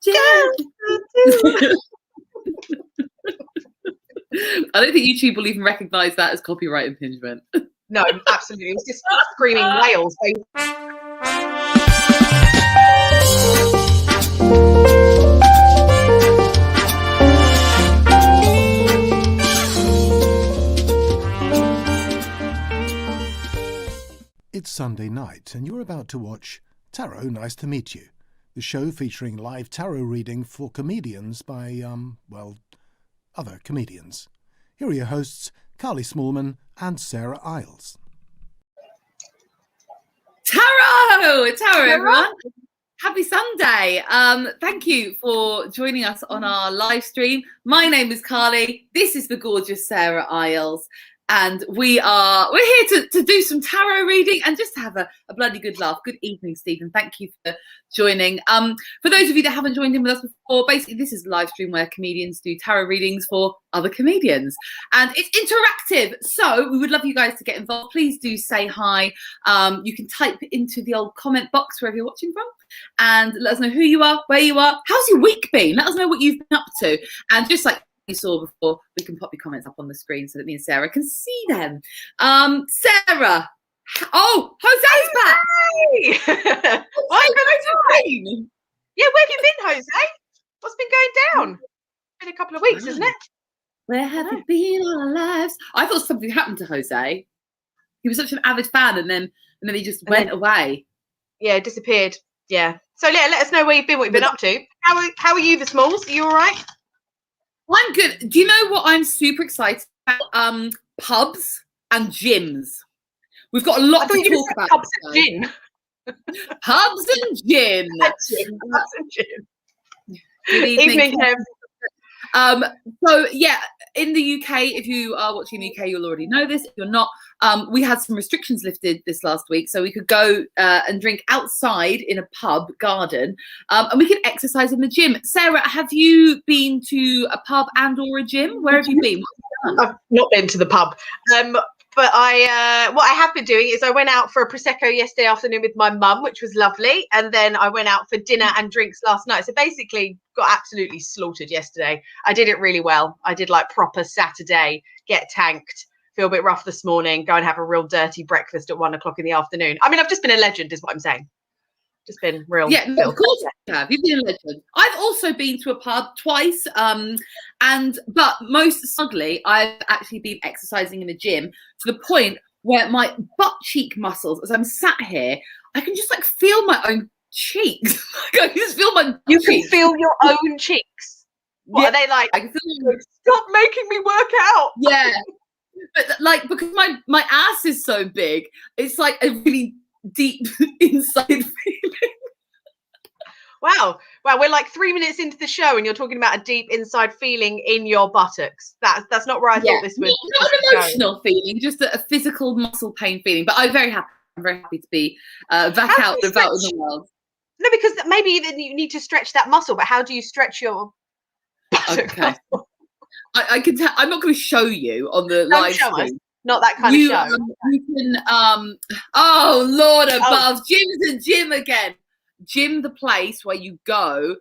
I don't think YouTube will even recognise that as copyright infringement. No, absolutely. It's just screaming Wales. It's Sunday night and you're about to watch Tarot Nice to Meet You, the show featuring live tarot reading for comedians by, other comedians. Here are your hosts, Carly Smallman and Sarah Iles. Tarot, everyone. Happy Sunday. Thank you for joining us on our live stream. My name is Carly. This is the gorgeous Sarah Iles. And we're here to do some tarot reading and just to have a bloody good laugh. Good evening, Stephen. Thank you for joining. For those of you that haven't joined in with us before, basically this is a live stream where comedians do tarot readings for other comedians. And it's interactive. So we would love you guys to get involved. Please do say hi. You can type into the old comment box wherever you're watching from and let us know who you are, where you are. How's your week been? Let us know what you've been up to. And just like you saw before, we can pop your comments up on the screen so that me and Sarah can see them. Sarah, Jose's back. Yeah, where have you been, Jose? What's been going down? It's been a couple of weeks, isn't it? Where have you been all our lives? I thought something happened to Jose. He was such an avid fan, and then he just went away. Yeah, disappeared. Yeah. So let us know where you've been, what you've been up to. How are you, the Smalls? Are you all right? I'm good. Do you know what I'm super excited about? Pubs and gyms. We've got a lot to talk about. Pubs and gin. Pubs and gin. Pubs and gin. Good evening, Kev. So yeah, in the UK, if you are watching the UK, you'll already know this. If you're not, we had some restrictions lifted this last week, so we could go and drink outside in a pub garden, and we could exercise in the gym. Sarah, have you been to a pub and or a gym? Where have you been? I've not been to the pub. But what I have been doing is I went out for a Prosecco yesterday afternoon with my mum, which was lovely. And then I went out for dinner and drinks last night. So basically got absolutely slaughtered yesterday. I did it really well. I did like proper Saturday, get tanked, feel a bit rough this morning, go and have a real dirty breakfast at 1 o'clock in the afternoon. I mean, I've just been a legend is what I'm saying. Just been real. Yeah, of course you have. You've been a legend. I've also been to a pub twice, but most smugly, I've actually been exercising in the gym to the point where my butt cheek muscles, as I'm sat here, I can just like feel my own cheeks. I can just feel my. You can feel your own cheeks. What are they like? I can feel stop making me work out. Yeah, but like because my ass is so big, it's like a really deep inside feeling. Wow, we're like 3 minutes into the show and you're talking about a deep inside feeling in your buttocks. That's not where I thought this was. Not an emotional feeling, just a physical muscle pain feeling. But I'm very happy to be back out and about in the world. No, because maybe you need to stretch that muscle, but how do you stretch your buttock muscle? I can tell. I'm not going to show you on the live stream. Not that kind of show. You can, oh Lord above, Jim's a gym again. Gym, the place where you go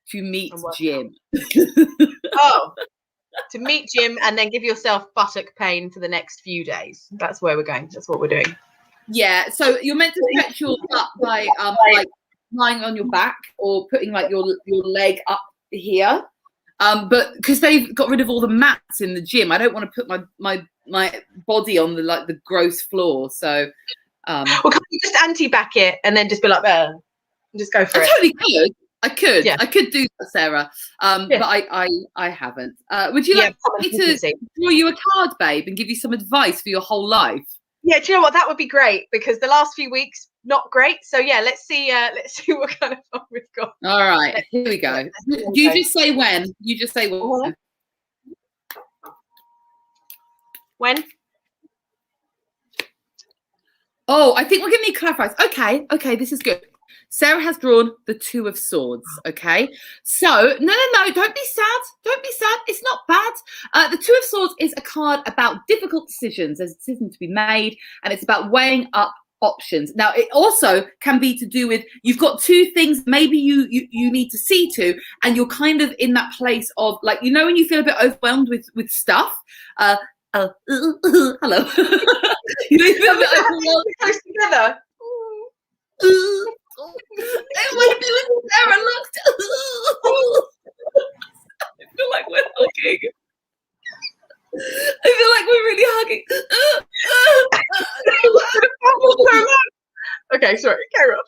to meet Jim. To meet Jim and then give yourself buttock pain for the next few days. That's where we're going. That's what we're doing. Yeah. So you're meant to stretch your butt by like lying on your back or putting like your leg up here. But because they've got rid of all the mats in the gym, I don't want to put my body on the gross floor. So, well, can't you just anti-back it and then just be like, just go for it? I totally could. I could. Yeah. I could do that, Sarah. But I haven't. Would you like me to draw you a card, babe, and give you some advice for your whole life? Yeah, do you know what? That would be great because the last few weeks not great. So yeah, let's see what kind of fun we've got. All right, here we go. You just say when. You just say when. When? Oh, I think we're going to need clarifiers. Okay, this is good. Sarah has drawn the Two of Swords, okay? So, no, don't be sad. Don't be sad. It's not bad. The Two of Swords is a card about difficult decisions. There's a decision to be made, and it's about weighing up options. Now, it also can be to do with, you've got two things maybe you need to see to, and you're kind of in that place of, like, you know, when you feel a bit overwhelmed with stuff. Hello. You know, you feel a bit overwhelmed. Close together. It might be when Sarah looked. I feel like we're hugging. I feel like we're really hugging. Okay, sorry, carry on.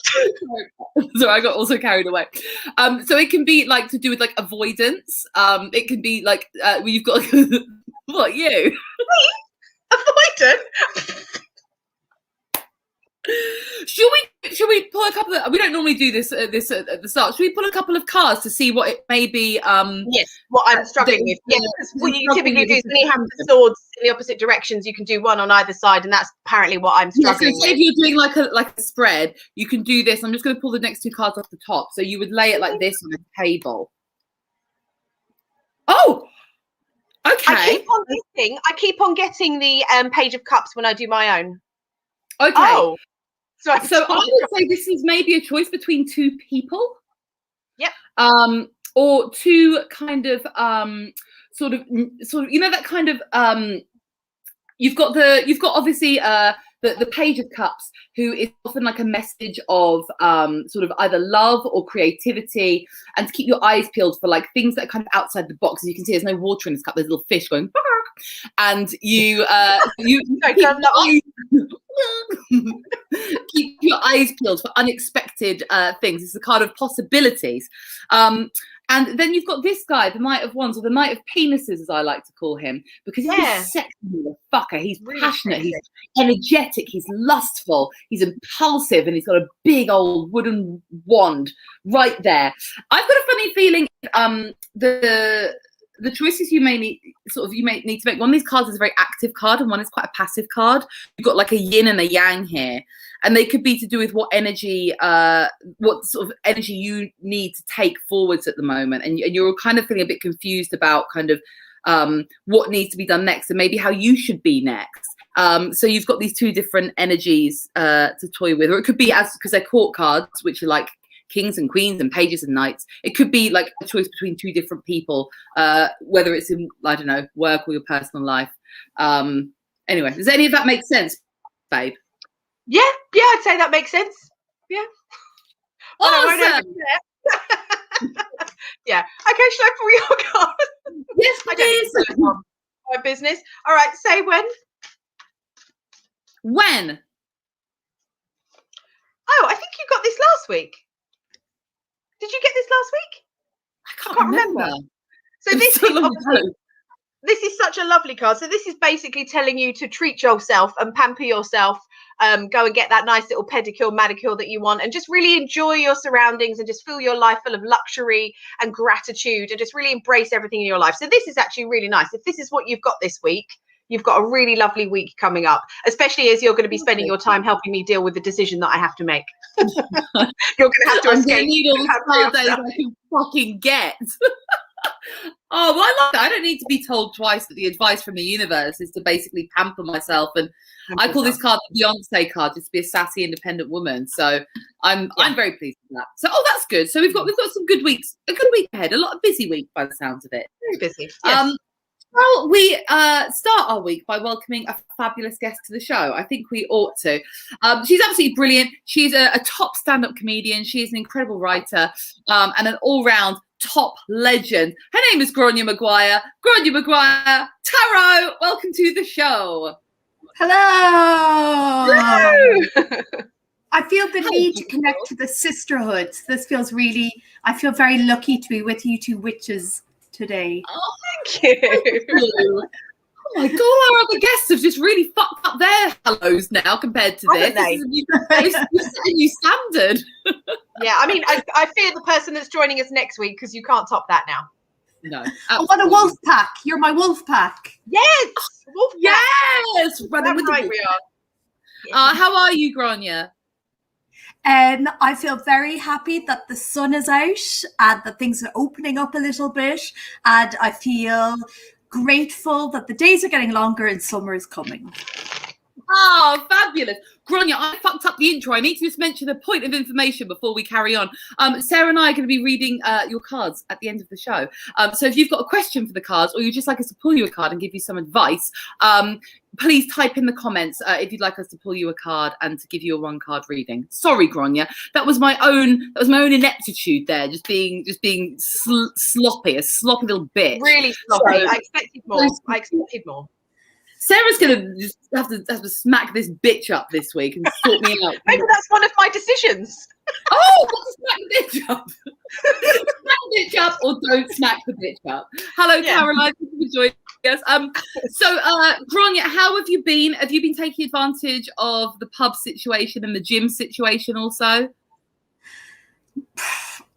So I got also carried away. So it can be like to do with like avoidance. It can be like you've got what, you? Avoidance? Should we pull a couple of, we don't normally do this at the start. Should we pull a couple of cards to see what it may be? Yes, what I'm struggling with. Yeah, because what you typically do is when you have the swords in the opposite directions, you can do one on either side, and that's apparently what I'm struggling so say if you're doing like a spread, you can do this. I'm just going to pull the next two cards off the top. So you would lay it like this on a table. Oh, okay. I keep on getting the Page of Cups when I do my own. Okay. Oh. So I would say this is maybe a choice between two people. Yep. Or two kind of sort of you know, that kind of you've got obviously the Page of Cups, who is often like a message of sort of either love or creativity, and to keep your eyes peeled for like things that are kind of outside the box. As you can see, there's no water in this cup. There's a little fish going, and you keep your eyes peeled for unexpected things. It's a card of possibilities. And then you've got this guy, the Knight of Wands, or the Knight of Penises, as I like to call him, because he's a sexy motherfucker. He's really passionate, he's energetic, he's lustful, he's impulsive, and he's got a big old wooden wand right there. I've got a funny feeling the choices you may need to make. One of these cards is a very active card, and one is quite a passive card. You've got like a yin and a yang here, and they could be to do with what sort of energy you need to take forwards at the moment, and you're kind of feeling a bit confused about kind of what needs to be done next, and maybe how you should be next. So you've got these two different energies to toy with, or it could be because they're court cards, which are like kings and queens and pages and knights. It could be like a choice between two different people, whether it's in, I don't know, work or your personal life. Anyway, does any of that make sense, babe? Yeah, I'd say that makes sense. Yeah. Awesome. Yeah. Okay, should I pull your card? Yes, please. My business. All right, say when. When? Oh, I think you got this last week. Did you get this last week? I can't remember. So this is such a lovely card. So this is basically telling you to treat yourself and pamper yourself. Go and get that nice little pedicure, manicure that you want, and just really enjoy your surroundings and just feel your life full of luxury and gratitude, and just really embrace everything in your life. So this is actually really nice. If this is what you've got this week, you've got a really lovely week coming up, especially as you're going to be spending your time helping me deal with the decision that I have to make. You're going to have to escape. I need all the spa days I can fucking get. Oh, well, I love that. I don't need to be told twice that the advice from the universe is to basically pamper myself. And I call this card the Beyonce card, just to be a sassy, independent woman. So I'm very pleased with that. So, that's good. So we've got some good weeks, a good week ahead, a lot of busy week by the sounds of it. Very busy. Yes. Well, we start our week by welcoming a fabulous guest to the show. I think we ought to. She's absolutely brilliant. She's a top stand-up comedian. She is an incredible writer and an all-round top legend. Her name is Grainne Maguire. Grainne Maguire, tarot, welcome to the show. Hello. I feel the need to connect to the sisterhood. This feels I feel very lucky to be with you two witches today. Oh, thank you. Oh my God, our other guests have just really fucked up their hellos now compared to this. This is a new standard. Yeah, I mean, I fear the person that's joining us next week, because you can't top that now. No. Oh, what a wolf pack. You're my wolf pack. Yes. Wolf pack. Yes. Running with right, the we are. How are you, Grainne? I feel very happy that the sun is out and that things are opening up a little bit, and I feel grateful that the days are getting longer and summer is coming. Oh, fabulous. Grainne, I fucked up the intro. I need to just mention a point of information before we carry on. Sarah and I are going to be reading your cards at the end of the show. So if you've got a question for the cards, or you'd just like us to pull you a card and give you some advice, please type in the comments if you'd like us to pull you a card and to give you a one card reading. Sorry, Grainne, that was my own ineptitude there, just being sloppy, a sloppy little bitch. Really sloppy. I expected more. Sarah's gonna just have to smack this bitch up this week and sort me out. Maybe that's one of my decisions. Oh, smack the bitch up. Smack the bitch up, or don't smack the bitch up. Hello, Caroline. Thank you for joining us. So, Grainne, how have you been? Have you been taking advantage of the pub situation and the gym situation also?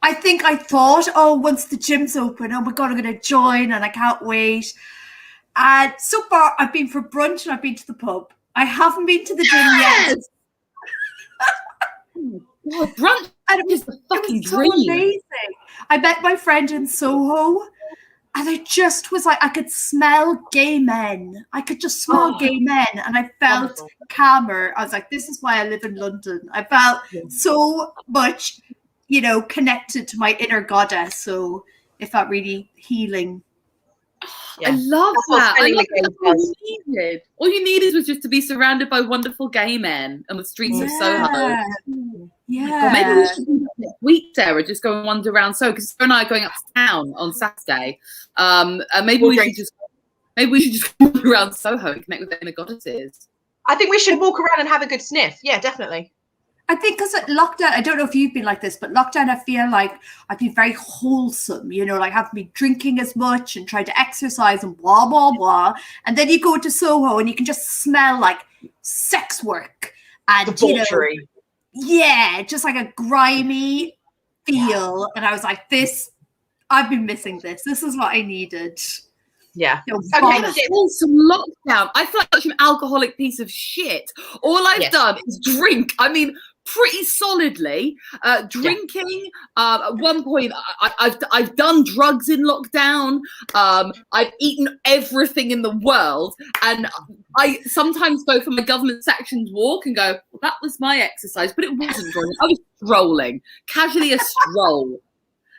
I think I thought, oh, once the gym's open, oh my God, I'm going to join and I can't wait. And so far, I've been for brunch and I've been to the pub. I haven't been to the gym yet. Oh, brunch is the fucking dream. So amazing. I met my friend in Soho, and I just was like, I could smell gay men. I could just smell gay men, and I felt calmer. I was like, this is why I live in London. I felt so much, connected to my inner goddess. So it felt really healing. I love that. I love that. All you needed was just to be surrounded by wonderful gay men on the streets of Soho. Yeah. Maybe we should do that next week, Sarah. Just go and wander around Soho, because Sarah and I are going uptown on Saturday. And maybe we should just wander around Soho and connect with the inner goddesses. I think we should walk around and have a good sniff. Yeah, definitely. I think because at lockdown, I don't know if you've been like this, but lockdown, I feel like I've been very wholesome, like haven't been drinking as much and trying to exercise and blah, blah, blah. And then you go to Soho and you can just smell like sex work and, debauchery. Just like a grimy feel. And I was like, I've been missing this. This is what I needed. Yeah. Wholesome lockdown. I feel like such an alcoholic piece of shit. All I've done is drink. I mean, pretty solidly drinking. At one point, I've done drugs in lockdown. I've eaten everything in the world, and I sometimes go for my government sanctioned walk and go, well, that was my exercise, but it wasn't drawing. I was strolling, casually a stroll.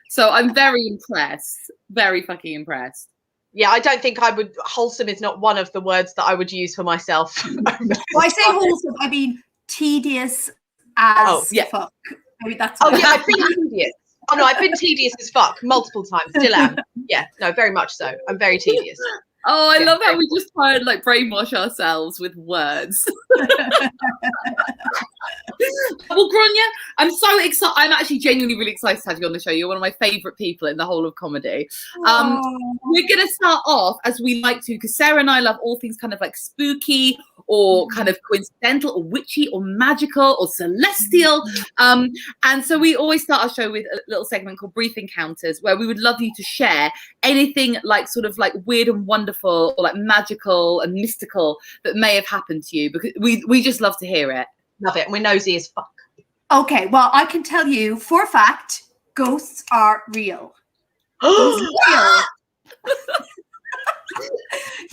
So I'm very impressed, very fucking impressed. Yeah, I don't think I would. Wholesome is not one of the words that I would use for myself. When I say wholesome, I mean tedious as fuck. I mean, that's I've been tedious. Oh no, I've been tedious as fuck multiple times. Still am. Yeah, no, very much so. I'm very tedious. Oh, I love how we just try and brainwash ourselves with words. Well, Grainne, I'm so excited. I'm actually genuinely really excited to have you on the show. You're one of my favourite people in the whole of comedy. We're going to start off as we like to, because Sarah and I love all things kind of spooky or kind of coincidental or witchy or magical or celestial. And so we always start our show with a little segment called Brief Encounters, where we would love you to share anything weird and wonderful or magical and mystical that may have happened to you, because we just love to hear it. Love it. We're nosy as fuck. Okay, well, I can tell you for a fact, ghosts are real. Ghosts are real.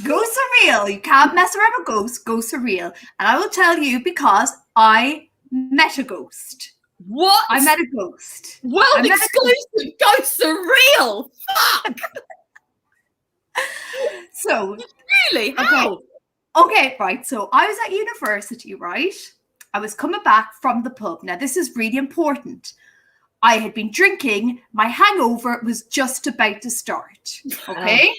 Ghosts are real. You can't mess around with ghosts. Ghosts are real. And I will tell you because I met a ghost. What? I met a ghost. World exclusive. Ghosts are real. Fuck. So. Really? How? Okay, right. So I was at university, right? I was coming back from the pub. Now, this is really important. I had been drinking. My hangover was just about to start. Okay?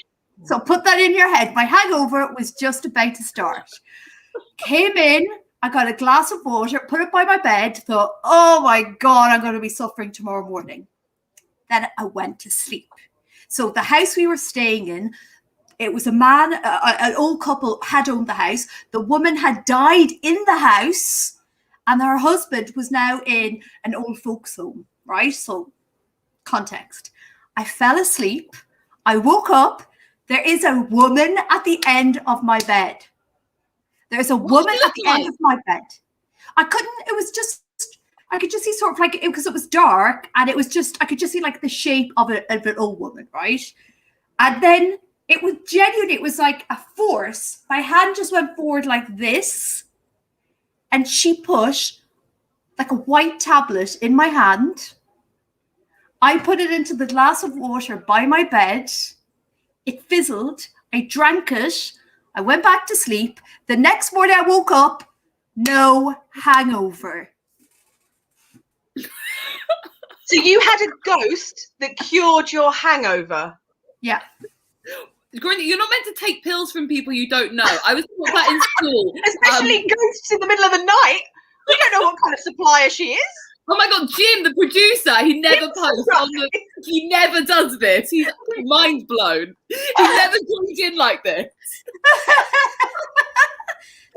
So put that in your head. My hangover was just about to start. Came in. I got a glass of water, put it by my bed, thought, oh my God, I'm going to be suffering tomorrow morning. Then I went to sleep. So the house we were staying in, it was a man, an old couple had owned the house. The woman had died in the house and her husband was now in an old folks home, right? So context. I fell asleep. I woke up. There is a woman at the end of my bed. There's a woman at the end of my bed. I could just see sort of because it was dark and it was just, I could just see the shape of an old woman, right? And then it was genuine. It was like a force. My hand just went forward like this. and she put like a white tablet in my hand. I put it into the glass of water by my bed. It fizzled. I drank it. I went back to sleep. The next morning I woke up, no hangover. So you had a ghost that cured your hangover? Yeah. Grainne, you're not meant to take pills from people you don't know. I was taught that in school. Especially ghosts in the middle of the night. We don't know what kind of supplier she is. Oh my God, Jim, the producer, he never posts on the. He never does this. He's mind blown. He never joins in like this.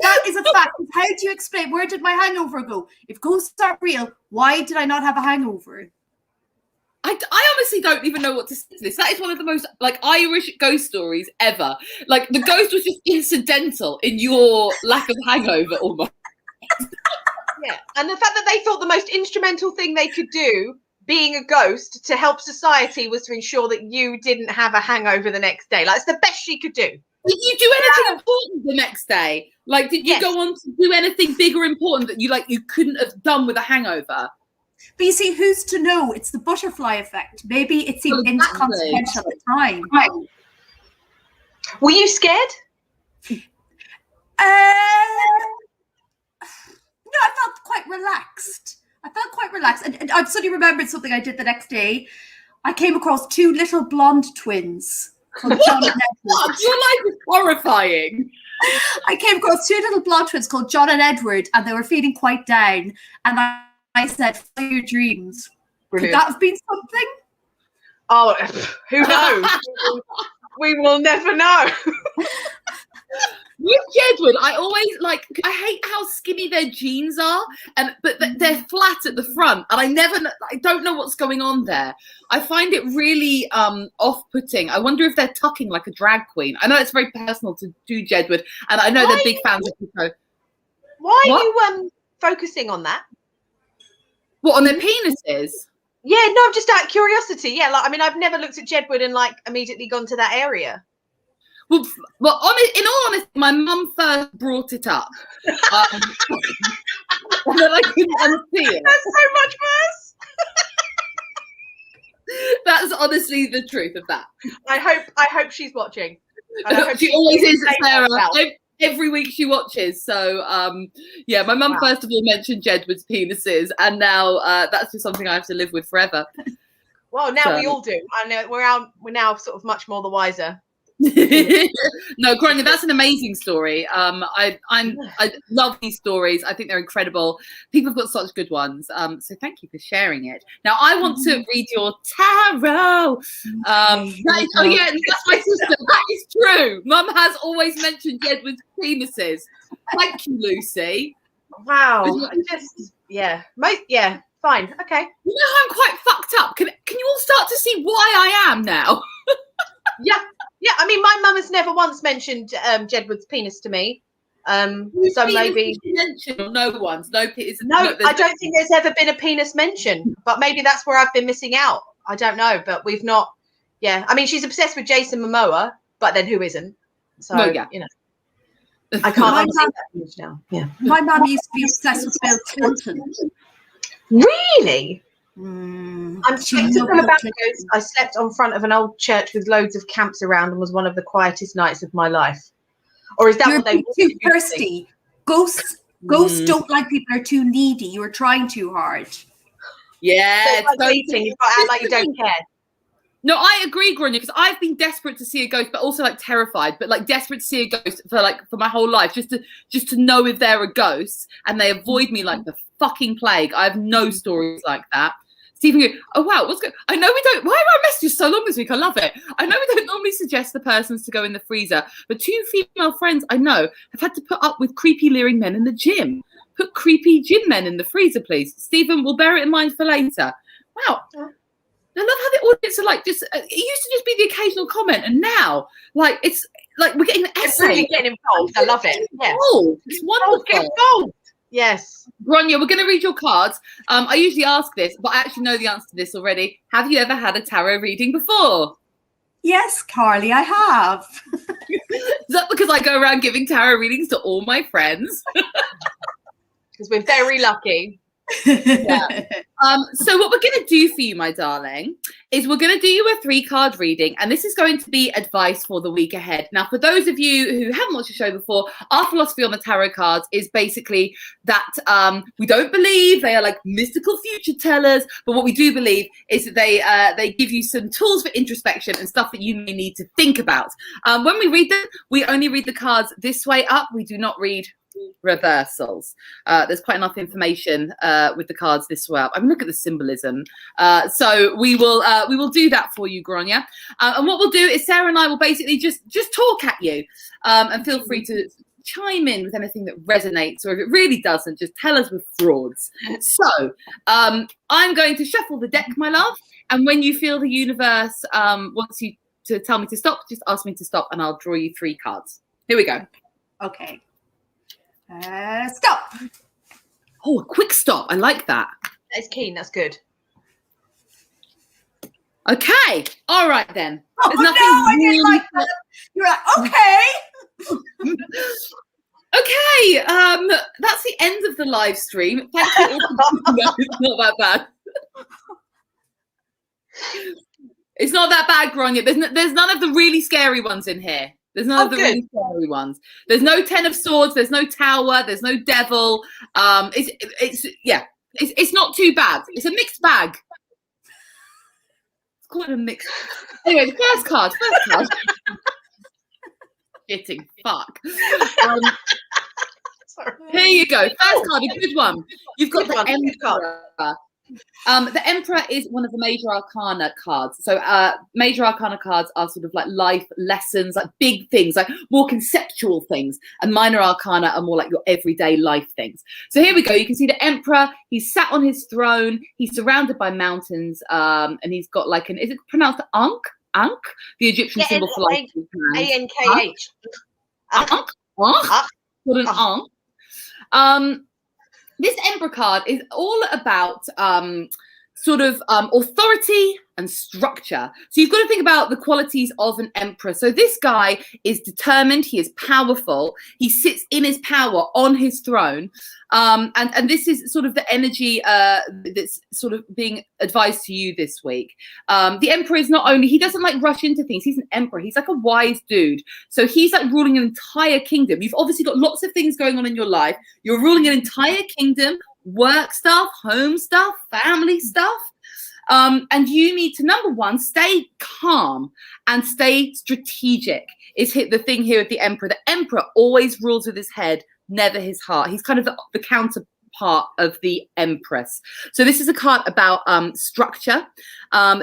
That is a fact. How do you explain? Where did my hangover go? If ghosts are real, why did I not have a hangover? I honestly don't even know what to say to this. That is one of the most like Irish ghost stories ever. Like the ghost was just incidental in your lack of hangover almost. Yeah, and the fact that they thought the most instrumental thing they could do, being a ghost, to help society was to ensure that you didn't have a hangover the next day. Like, it's the best she could do. Did you do anything important the next day? Like, did you go on to do anything big or important that you couldn't have done with a hangover? But you see, who's to know? It's the butterfly effect. Maybe it seemed inconsequential at the time. Right. Were you scared? No, I felt quite relaxed. And I've suddenly remembered something I did the next day. I came across two little blonde twins called John and Edward. Your life is horrifying. I came across two little blonde twins called John and Edward, and they were feeling quite down. And I said, follow your dreams. Brilliant. Could that have been something? Oh, who knows? We will never know. With Jedward, I hate how skinny their jeans are, but they're flat at the front, and I don't know what's going on there. I find it really off-putting. I wonder if they're tucking like a drag queen. I know it's very personal to do Jedward, and I know they're big fans of the show. Why are you focusing on that? What, on their penises? Yeah, no, just out of curiosity. Yeah, I've never looked at Jedward and immediately gone to that area. Well, in all honesty, my mum first brought it up. And then I couldn't unsee it. That's so much worse. That's honestly the truth of that. I hope she's watching. She always is, Sarah. Every week she watches. So, my mum first of all mentioned Jedward's penises, and now that's just something I have to live with forever. Well, now we all do. I know we're now sort of much more the wiser. No, Grainne, that's an amazing story. I love these stories. I think they're incredible. People have got such good ones. So thank you for sharing it. Now I want to read your tarot. That's my sister. That is true. Mum has always mentioned Jedward's penises. Thank you, Lucy. Wow. Fine. Okay. You know how I'm quite fucked up. Can you all start to see why I am now? Yeah. Yeah, my mum has never once mentioned Jedward's penis to me. So maybe no one's penis. No, I don't think there's ever been a penis mention. But maybe that's where I've been missing out. I don't know, but we've not. Yeah, she's obsessed with Jason Momoa, but then who isn't? So I can't understand that image now. Yeah, my mum used to be obsessed with Bill Clinton. Really? I'm skeptical about those. I slept on front of an old church with loads of camps around and was one of the quietest nights of my life. Or is that You're what they too thirsty? Ghosts don't like people who are too needy. You are trying too hard. Yeah, so eating. You've got to act like you don't care. No, I agree, Grainne, because I've been desperate to see a ghost, but also terrified, but desperate to see a ghost for my whole life, just to know if they're a ghost, and they avoid me like the fucking plague. I have no stories like that. Stephen goes, oh wow, what's good? I know we don't. Why are our messages so long this week? I love it. I know we don't normally suggest the persons to go in the freezer, but two female friends I know have had to put up with creepy leering men in the gym. Put creepy gym men in the freezer, please. Stephen, we'll bear it in mind for later. Wow. I love how the audience are just. It used to just be the occasional comment, and now it's we're getting an essay. It's really getting involved. I love it. Yeah, it's wonderful. Get involved. Yes. Grainne, we're going to read your cards. I usually ask this, but I actually know the answer to this already. Have you ever had a tarot reading before? Yes, Carly, I have. Is that because I go around giving tarot readings to all my friends? because we're very lucky. Yeah. So what we're going to do for you, my darling, is we're going to do you a 3-card reading, and this is going to be advice for the week ahead. Now, for those of you who haven't watched the show before, our philosophy on the tarot cards is basically that we don't believe they are like mystical future tellers, but what we do believe is that they give you some tools for introspection and stuff that you may need to think about. When we read them, we only read the cards this way up. We do not read reversals. There's quite enough information with the cards this way up. I mean, look at the symbolism. So we will do that for you, Grainne. And what we'll do is Sarah and I will basically just talk at you, and feel free to chime in with anything that resonates, or if it really doesn't, just tell us we're frauds. So I'm going to shuffle the deck, my love, and when you feel the universe wants you to tell me to stop, just ask me to stop, and I'll draw you 3 cards. Here we go. Okay. Stop. Oh, a quick stop. I like that. That's keen. That's good. Okay. All right then. Oh, There's nothing I didn't really like that. You're like, okay. Okay. That's the end of the live stream. Thank you all. No, it's not that bad. It's not that bad, Grainne. There's none of the really scary ones in here. There's none of the really scary ones. There's no 10 of swords. There's no tower. There's no devil. It's not too bad. It's a mixed bag. It's quite a mix. Anyway, the first card. Shitting fuck. Here you go. First card, a good one. You've got the Emperor. The Emperor is one of the major arcana cards. So major arcana cards are sort of like life lessons, like big things, like more conceptual things, and minor arcana are more like your everyday life things. So here we go. You can see the Emperor. He's sat on his throne. He's surrounded by mountains, and he's got like is it pronounced Ankh? Ankh, the Egyptian symbol for life. Ankh. Ankh. What an Ankh. This Emperor card is all about authority and structure. So you've got to think about the qualities of an emperor. So this guy is determined. He is powerful. He sits in his power on his throne. And this is sort of the energy that's sort of being advised to you this week. The emperor is not only, he doesn't like rush into things. He's an emperor. He's like a wise dude. So he's like ruling an entire kingdom. You've obviously got lots of things going on in your life. You're ruling an entire kingdom, work stuff, home stuff, family stuff. And you need to, number one, stay calm and stay strategic. Is the thing here with the Emperor. The Emperor always rules with his head, never his heart. He's kind of the counterpart of the Empress. So this is a card about structure.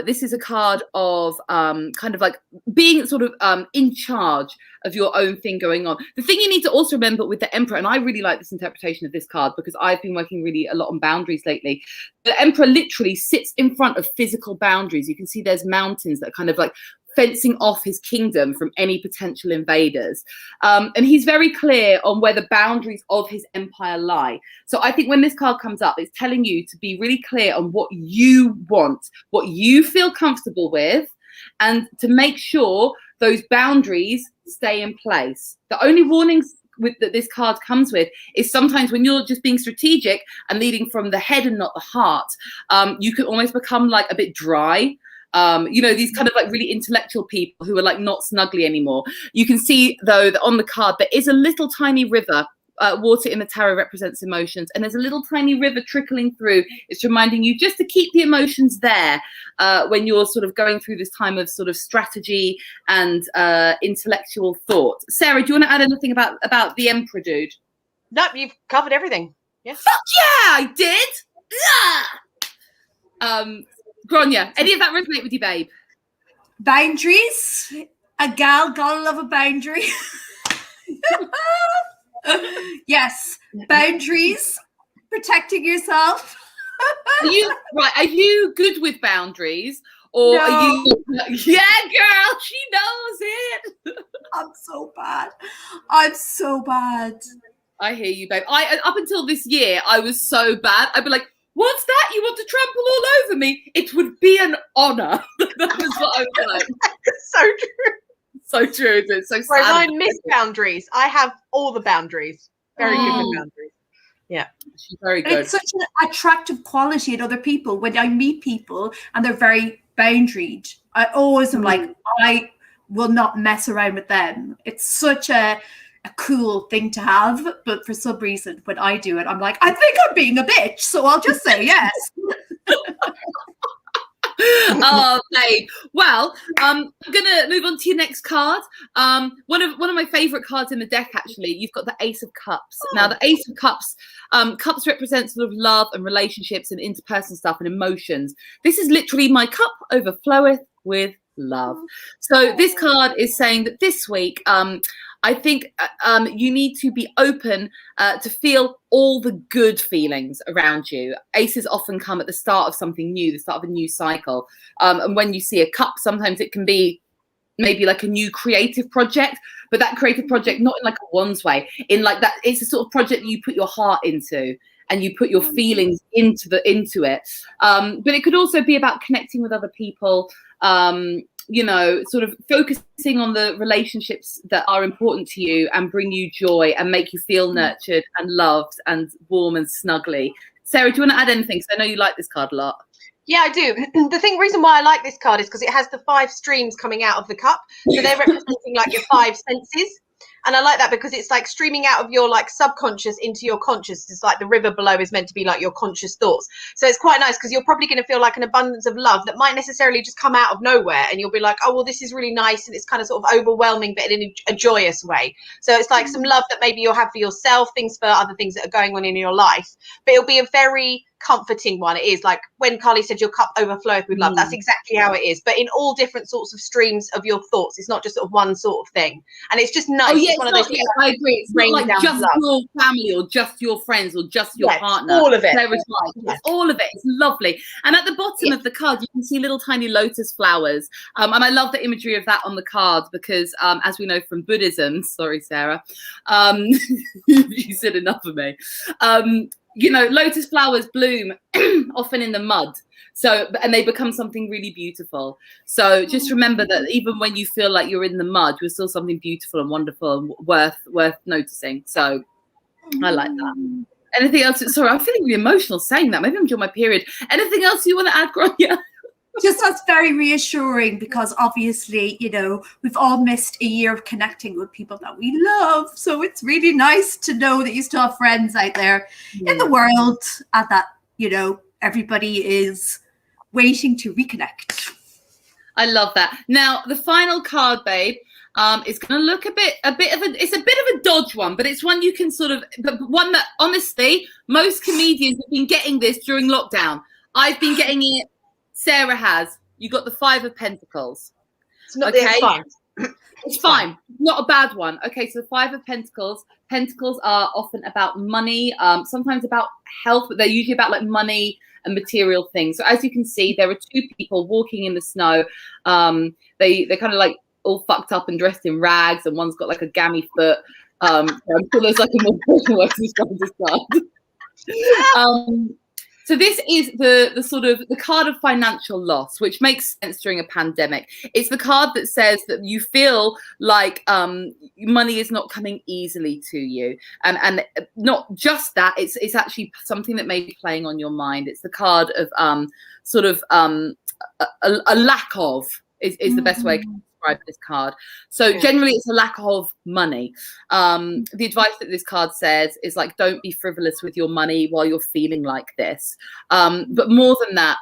This is a card of kind of like being sort of in charge of your own thing going on. The thing you need to also remember with the Emperor, and I really like this interpretation of this card because I've been working really a lot on boundaries lately. The Emperor literally sits in front of physical boundaries. You can see there's mountains that are kind of like fencing off his kingdom from any potential invaders. And he's very clear on where the boundaries of his empire lie. So I think when this card comes up, it's telling you to be really clear on what you want, what you feel comfortable with, and to make sure those boundaries stay in place. The only warnings that this card comes with is sometimes when you're just being strategic and leading from the head and not the heart, you can almost become like a bit dry. These kind of like really intellectual people who are like not snuggly anymore. You can see though that on the card there is a little tiny river. Water in the tarot represents emotions, and there's a little tiny river trickling through. It's reminding you just to keep the emotions there when you're sort of going through this time of sort of strategy and intellectual thought. Sarah, do you want to add anything about the Emperor dude? Nope, you've covered everything. Yeah. Fuck yeah, I did. Yeah. Grainne, any of that resonate with you, babe? Boundaries. A gal gotta love a boundary. Yes, boundaries. Protecting yourself. Are you good with boundaries? Or no. Are you? Yeah, girl, she knows it. I'm so bad. I hear you, babe. Up until this year, I was so bad. I'd be like, what's that? You want to trample all over me? It would be an honor. That was what I was like. So true. So true. It's so sad. Whereas I miss boundaries. I have all the boundaries. Very good with boundaries. Yeah. She's very And good. it's such an attractive quality in other people. When I meet people and they're very boundaried, I always am like, I will not mess around with them. It's such a cool thing to have. But for some reason, when I do it, I'm like, I think I'm being a bitch, so I'll just say yes. Oh, babe. Well, I'm gonna move on to your next card. One of my favorite cards in the deck, actually. You've got the Ace of Cups. Now, the Ace of Cups, cups represent sort of love and relationships and interpersonal stuff and emotions. This is literally my cup overfloweth with love. So this card is saying that this week, I think you need to be open to feel all the good feelings around you. Aces often come at the start of something new, the start of a new cycle. And when you see a cup, sometimes it can be maybe like a new creative project, but that creative project, not in like a one's way, in like that, it's a sort of project that you put your heart into and you put your feelings into it. But it could also be about connecting with other people, you know, sort of focusing on the relationships that are important to you and bring you joy and make you feel nurtured and loved and warm and snuggly. Sarah, do you want to add anything? Because I know you like this card a lot. Yeah, I do. The reason why I like this card is because it has the 5 streams coming out of the cup. So they're representing like your 5 senses. And I like that because it's like streaming out of your like subconscious into your conscious. It's like the river below is meant to be like your conscious thoughts. So it's quite nice because you're probably going to feel like an abundance of love that might necessarily just come out of nowhere. And you'll be like, oh, well, this is really nice. And it's kind of sort of overwhelming, but in a joyous way. So it's like some love that maybe you'll have for yourself, things for other things that are going on in your life. But it'll be a very comforting one. It is like when Carly said your cup overfloweth with love. That's exactly how it is, but in all different sorts of streams of your thoughts. It's not just sort of one sort of thing, and it's just nice. Oh yeah, it's one of those things. I agree. It's not like just your family or just your friends or just your partner. All of it. It's all of it. It's lovely. And at the bottom of the card, you can see little tiny lotus flowers. And I love the imagery of that on the card because, as we know from Buddhism, sorry, Sarah, you said enough of me. You know, lotus flowers bloom often in the mud. So, and they become something really beautiful. So just remember that even when you feel like you're in the mud, you're still something beautiful and wonderful and worth noticing. So I like that. Anything else? Sorry, I'm feeling really emotional saying that. Maybe I'm during my period. Anything else you want to add, Grainne? Just that's very reassuring because obviously, you know, we've all missed a year of connecting with people that we love. So it's really nice to know that you still have friends out there in the world and that, you know, everybody is waiting to reconnect. I love that. Now, the final card, babe, is going to look it's a bit of a dodge one, but it's one you can sort of, but one that honestly, most comedians have been getting this during lockdown. I've been getting it. Sarah has. You got the 5 of Pentacles. It's not okay. fine. It's fine. Not a bad one. Okay, so the 5 of Pentacles. Pentacles are often about money, sometimes about health, but they're usually about like money and material things. So as you can see, there are 2 people walking in the snow. They're kind of like all fucked up and dressed in rags, and one's got like a gammy foot. So I'm sure there's like a more personal way to describe. So this is the sort of the card of financial loss, which makes sense during a pandemic. It's the card that says that you feel like money is not coming easily to you, and not just that. It's actually something that may be playing on your mind. It's the card of sort of a lack of is the best way to describe this card. So generally it's a lack of money. The advice that this card says is like, don't be frivolous with your money while you're feeling like this. But more than that,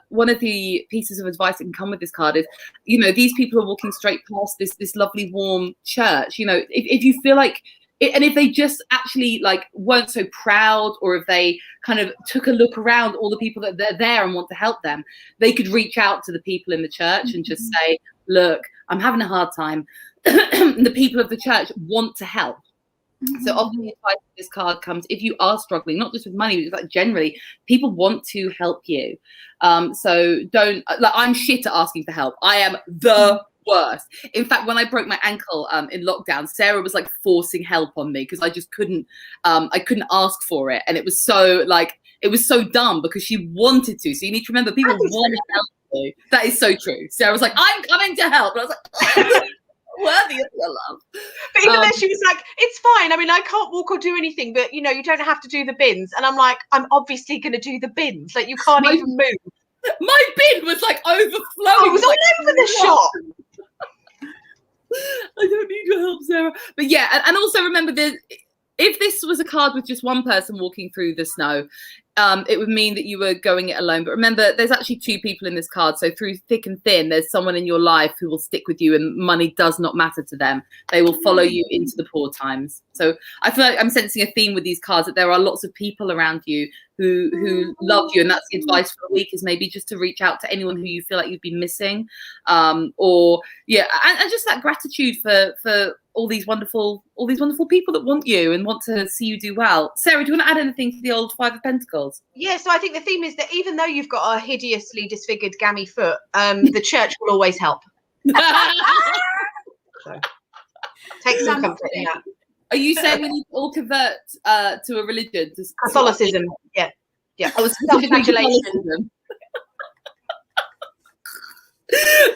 one of the pieces of advice that can come with this card is, you know, these people are walking straight past this lovely warm church. You know, if you feel like and if they just actually like weren't so proud, or if they kind of took a look around all the people that they're there and want to help them, they could reach out to the people in the church and just say, look, I'm having a hard time. The people of the church want to help. So often the advice of this card comes, if you are struggling, not just with money, but like generally, people want to help you. So don't, like, I'm shit at asking for help. I am the worst. In fact, when I broke my ankle in lockdown, Sarah was like forcing help on me because I just couldn't ask for it. And it was so like, it was so dumb because she wanted to. So you need to remember, people want to help you. That is so true. Sarah was like, I'm coming to help. And I was like, worthy of your love. But even then she was like, it's fine. I mean, I can't walk or do anything, but you know, you don't have to do the bins. And I'm like, I'm obviously going to do the bins. Like, you can't even move. My bin was like overflowing. Oh, it was all over the shop. I don't need your help, Sarah. But yeah, and also remember, if this was a card with just one person walking through the snow, it would mean that you were going it alone. But remember, there's actually two people in this card. So through thick and thin, there's someone in your life who will stick with you, and money does not matter to them. They will follow you into the poor times. So I feel like I'm sensing a theme with these cards, that there are lots of people around you who love you. And that's the advice for the week, is maybe just to reach out to anyone who you feel like you've been missing. And just that gratitude for all these wonderful people that want you and want to see you do well. Sarah, do you want to add anything to the old Five of Pentacles? Yeah, so I think the theme is that even though you've got a hideously disfigured gammy foot, the church will always help. So take some comfort in that. Are you saying we need to all convert to a religion? Catholicism, yeah. I was self-flagellation. Do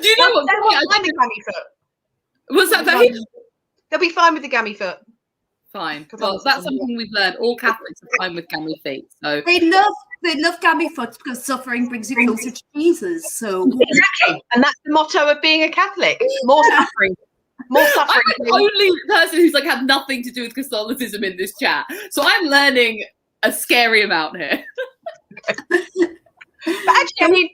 you know what? They'll be fine with the gammy foot. What's that, babe? They'll be fine with the gammy foot. Fine. Well, that's something we've learned. All Catholics are fine with gammy feet. So They love gammy foot because suffering brings you closer to Jesus. So exactly, and that's the motto of being a Catholic: more suffering. More suffering. I'm the only person who's like had nothing to do with Catholicism in this chat, so I'm learning a scary amount here. But actually, I mean,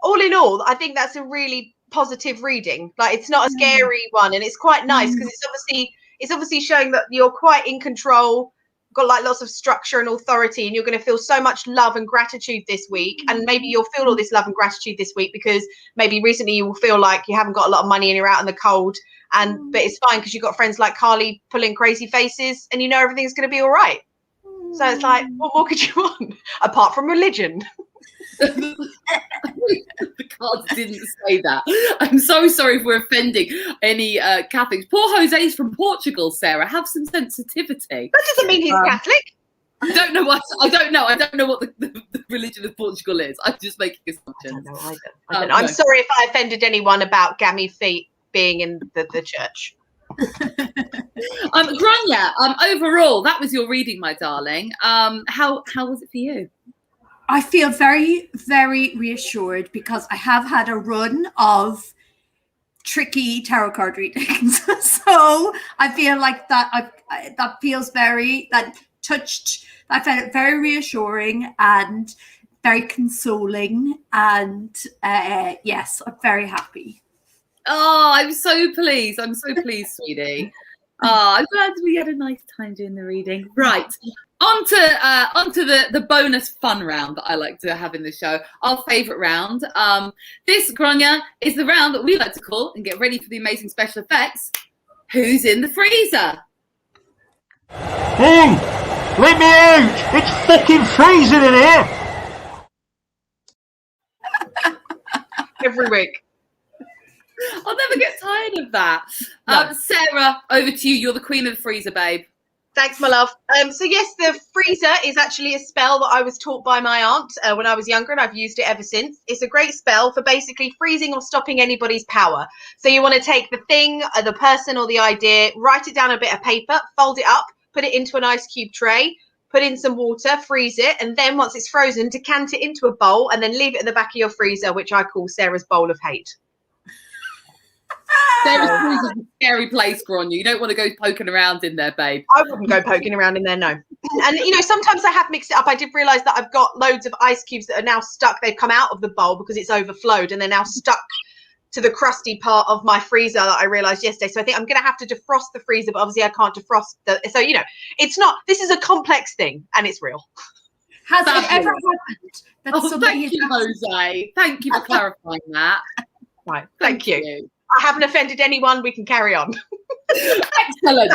all in all, I think that's a really positive reading. Like, it's not a scary one, and it's quite nice because it's obviously showing that you're quite in control, got like lots of structure and authority, and you're going to feel so much love and gratitude this week. And maybe you'll feel all this love and gratitude this week because maybe recently you will feel like you haven't got a lot of money and you're out in the cold, but it's fine because you've got friends like Carly pulling crazy faces, and you know everything's going to be all right. So it's like, what more could you want apart from religion? The cards didn't say that. I'm so sorry if we're offending any Catholics. Poor Jose's from Portugal, Sarah. Have some sensitivity. That doesn't mean he's Catholic. I don't know what the religion of Portugal is. I'm just making assumptions. I don't know. I'm sorry if I offended anyone about gammy feet being in the church. Grainne, overall, that was your reading, my darling. How was it for you? I feel very, very reassured because I have had a run of tricky tarot card readings. So I feel like that feels that touched. I found it very reassuring and very consoling. And yes, I'm very happy. Oh, I'm so pleased. I'm so pleased, sweetie. Oh, I'm glad we had a nice time doing the reading. Right. Onto the bonus fun round that I like to have in the show. Our favourite round. This, Grainne, is the round that we like to call, and get ready for the amazing special effects, Who's in the Freezer? Hey! Let me out! It's fucking freezing in here! Every week. I'll never get tired of that. No. Sarah, over to you. You're the queen of the freezer, babe. Thanks, my love. So yes, the freezer is actually a spell that I was taught by my aunt when I was younger, and I've used it ever since. It's a great spell for basically freezing or stopping anybody's power. So you want to take the thing, the person or the idea, write it down on a bit of paper, fold it up, put it into an ice cube tray, put in some water, freeze it, and then once it's frozen, decant it into a bowl and then leave it in the back of your freezer, which I call Sarah's bowl of hate. Sarah's freezer is a scary place, Grainne. You don't want to go poking around in there, babe. I wouldn't go poking around in there, no. And, you know, sometimes I have mixed it up. I did realise that I've got loads of ice cubes that are now stuck. They've come out of the bowl because it's overflowed, and they're now stuck to the crusty part of my freezer that I realised yesterday. So I think I'm going to have to defrost the freezer, but obviously I can't defrost the... So, you know, it's not... This is a complex thing, and it's real. Has it ever happened that somebody thank you, Jose. Thank you for clarifying that. Right, thank you. I haven't offended anyone. We can carry on. Excellent.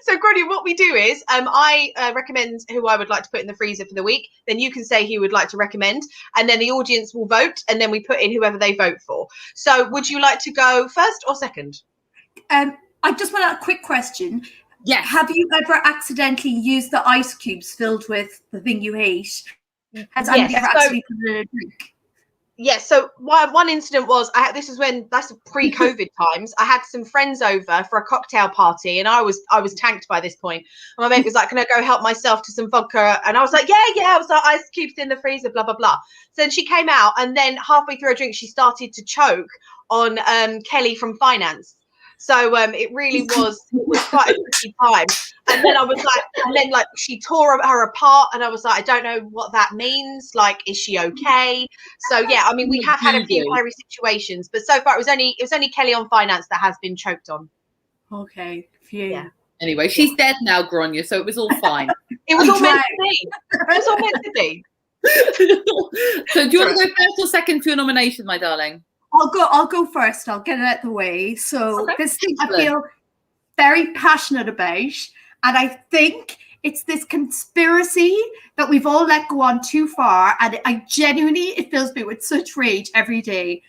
So Grainne, what we do is I recommend who I would like to put in the freezer for the week. Then you can say who you would like to recommend, and then the audience will vote, and then we put in whoever they vote for. So would you like to go first or second? I just want a quick question. Yeah. Have you ever accidentally used the ice cubes filled with the thing you hate? Has anybody ever accidentally put it in a drink? Yeah, so one incident was this is when that's pre-COVID times. I had some friends over for a cocktail party, and I was tanked by this point. And my mate was like, "Can I go help myself to some vodka?" And I was like, "Yeah." I was like, "Ice cubes in the freezer, blah blah blah." So then she came out, and then halfway through her drink, she started to choke on Kelly from finance. So it really was quite a tricky time. And then I was like, and then like she tore her apart, and I was like, I don't know what that means. Like, is she okay? So yeah, I mean, we have had a few hairy situations, but so far it was only Kelly on finance that has been choked on. Okay, phew. Yeah. Anyway, she's dead now, Grainne, so it was all fine. It was all meant to be. It was all meant to be. So do you want to go first or second to your nomination, my darling? I'll go first. I'll get it out of the way. So Okay. this thing I feel very passionate about, and I think it's this conspiracy that we've all let go on too far, and it fills me with such rage every day.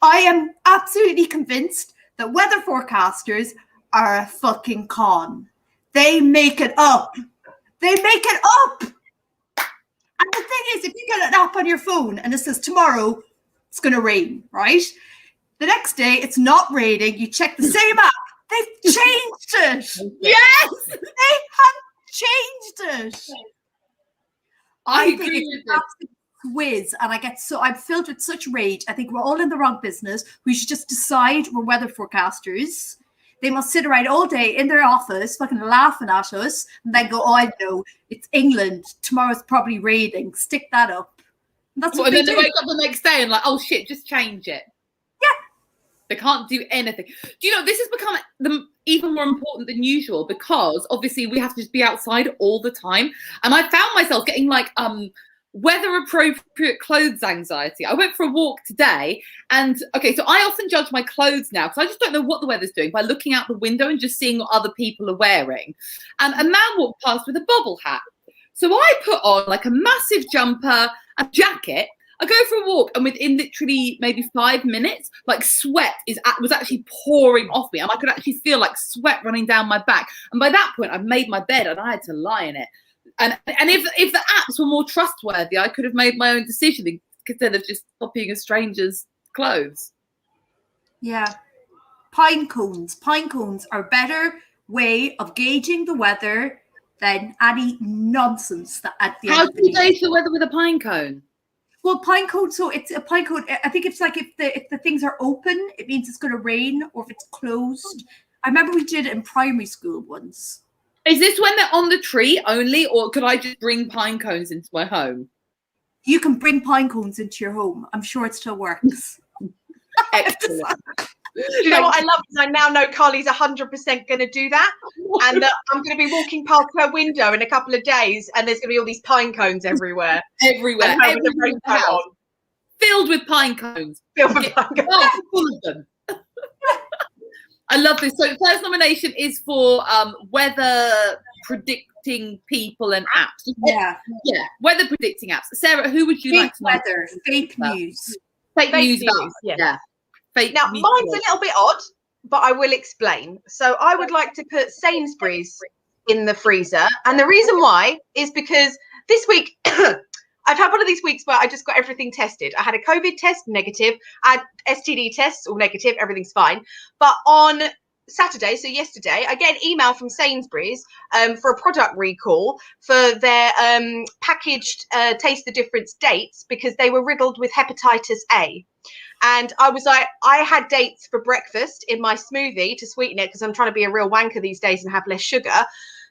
I am absolutely convinced that weather forecasters are a fucking con. They make it up. They make it up. And the thing is, if you get an app on your phone and it says tomorrow it's going to rain, right? The next day it's not raining. You check the same app. They've changed it. Yes, they have changed it. I think agree it's with an absolute quiz, and I'm filled with such rage. I think we're all in the wrong business. We should just decide we're weather forecasters. They must sit around all day in their office, fucking laughing at us, and then go, "Oh, I know, it's England. Tomorrow's probably raining. Stick that up." And that's what and they then do. they wake up the next day and like, oh shit, just change it. Yeah. They can't do anything. Do you know, this has become even more important than usual, because obviously we have to just be outside all the time. And I found myself getting like weather appropriate clothes anxiety. I went for a walk today, and okay, so I often judge my clothes now because I just don't know what the weather's doing by looking out the window and just seeing what other people are wearing. And a man walked past with a bobble hat. So I put on like a massive jumper, a jacket. I go for a walk, and within literally maybe 5 minutes, like sweat was actually pouring off me, and I could actually feel like sweat running down my back. And by that point, I'd made my bed and I had to lie in it. And if the apps were more trustworthy, I could have made my own decision instead of just copying a stranger's clothes. Yeah, pine cones. Pine cones are a better way of gauging the weather than any nonsense that at the How end of do the you day. gauge the weather with a pine cone? Well, pine cone. So it's a pine cone. I think it's like if the things are open, it means it's going to rain, or if it's closed. I remember we did it in primary school once. Is this when they're on the tree only, or could I just bring pine cones into my home? You can bring pine cones into your home. I'm sure it still works. Excellent. You know what I love is I now know Carly's 100% going to do that, and that I'm going to be walking past her window in a couple of days, and there's going to be all these pine cones everywhere. Everywhere. And her with Every the raincoat house. on. Filled with pine cones. Filled with pine cones. Oh, full of them. I love this. So first nomination is for weather predicting people and apps. Yeah. Yeah, weather predicting apps. Sarah, who would you like to nominate? Weather, fake news. Fake news. Yeah. Fake Now, news. mine's a little bit odd, but I will explain. So I would like to put Sainsbury's in the freezer. And the reason why is because this week, I've had one of these weeks where I just got everything tested. I had a COVID test, negative. I had STD tests, all negative. Everything's fine. But on Saturday, so yesterday, I get an email from Sainsbury's for a product recall for their packaged Taste the Difference dates, because they were riddled with hepatitis A. And I was like, I had dates for breakfast in my smoothie to sweeten it, because I'm trying to be a real wanker these days and have less sugar.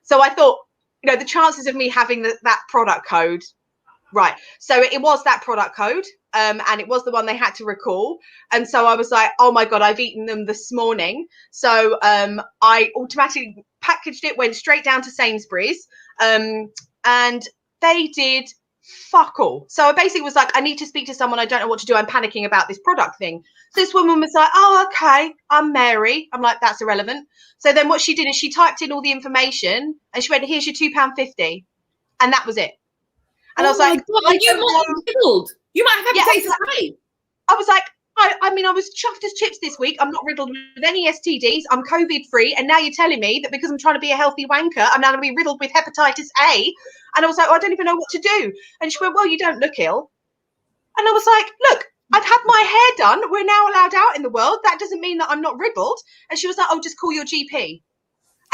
So I thought, you know, the chances of me having that product code, right. So it was that product code, and it was the one they had to recall. And so I was like, oh my God, I've eaten them this morning. So I automatically packaged it, went straight down to Sainsbury's, and they did fuck all. So I basically was like, I need to speak to someone. I don't know what to do. I'm panicking about this product thing. So this woman was like, oh, okay, I'm Mary. I'm like, that's irrelevant. So then what she did is she typed in all the information and she went, here's your £2.50. And that was it. And I was like, God, you might have riddled. You might have hepatitis A. I was like, I mean, I was chuffed as chips this week. I'm not riddled with any STDs. I'm COVID free. And now you're telling me that because I'm trying to be a healthy wanker, I'm now going to be riddled with hepatitis A. And I was like, oh, I don't even know what to do. And she went, well, you don't look ill. And I was like, look, I've had my hair done. We're now allowed out in the world. That doesn't mean that I'm not riddled. And she was like, oh, just call your GP.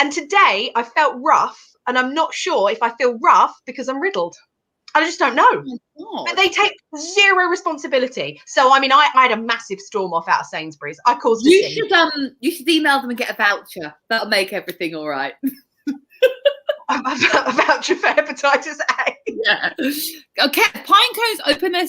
And today I felt rough, and I'm not sure if I feel rough because I'm riddled. I just don't know. Oh, but they take zero responsibility. So, I mean, I had a massive storm off out of Sainsbury's. I caused a scene. You should email them and get a voucher. That'll make everything all right. A voucher for hepatitis A. Yeah. Okay. Pine cones open their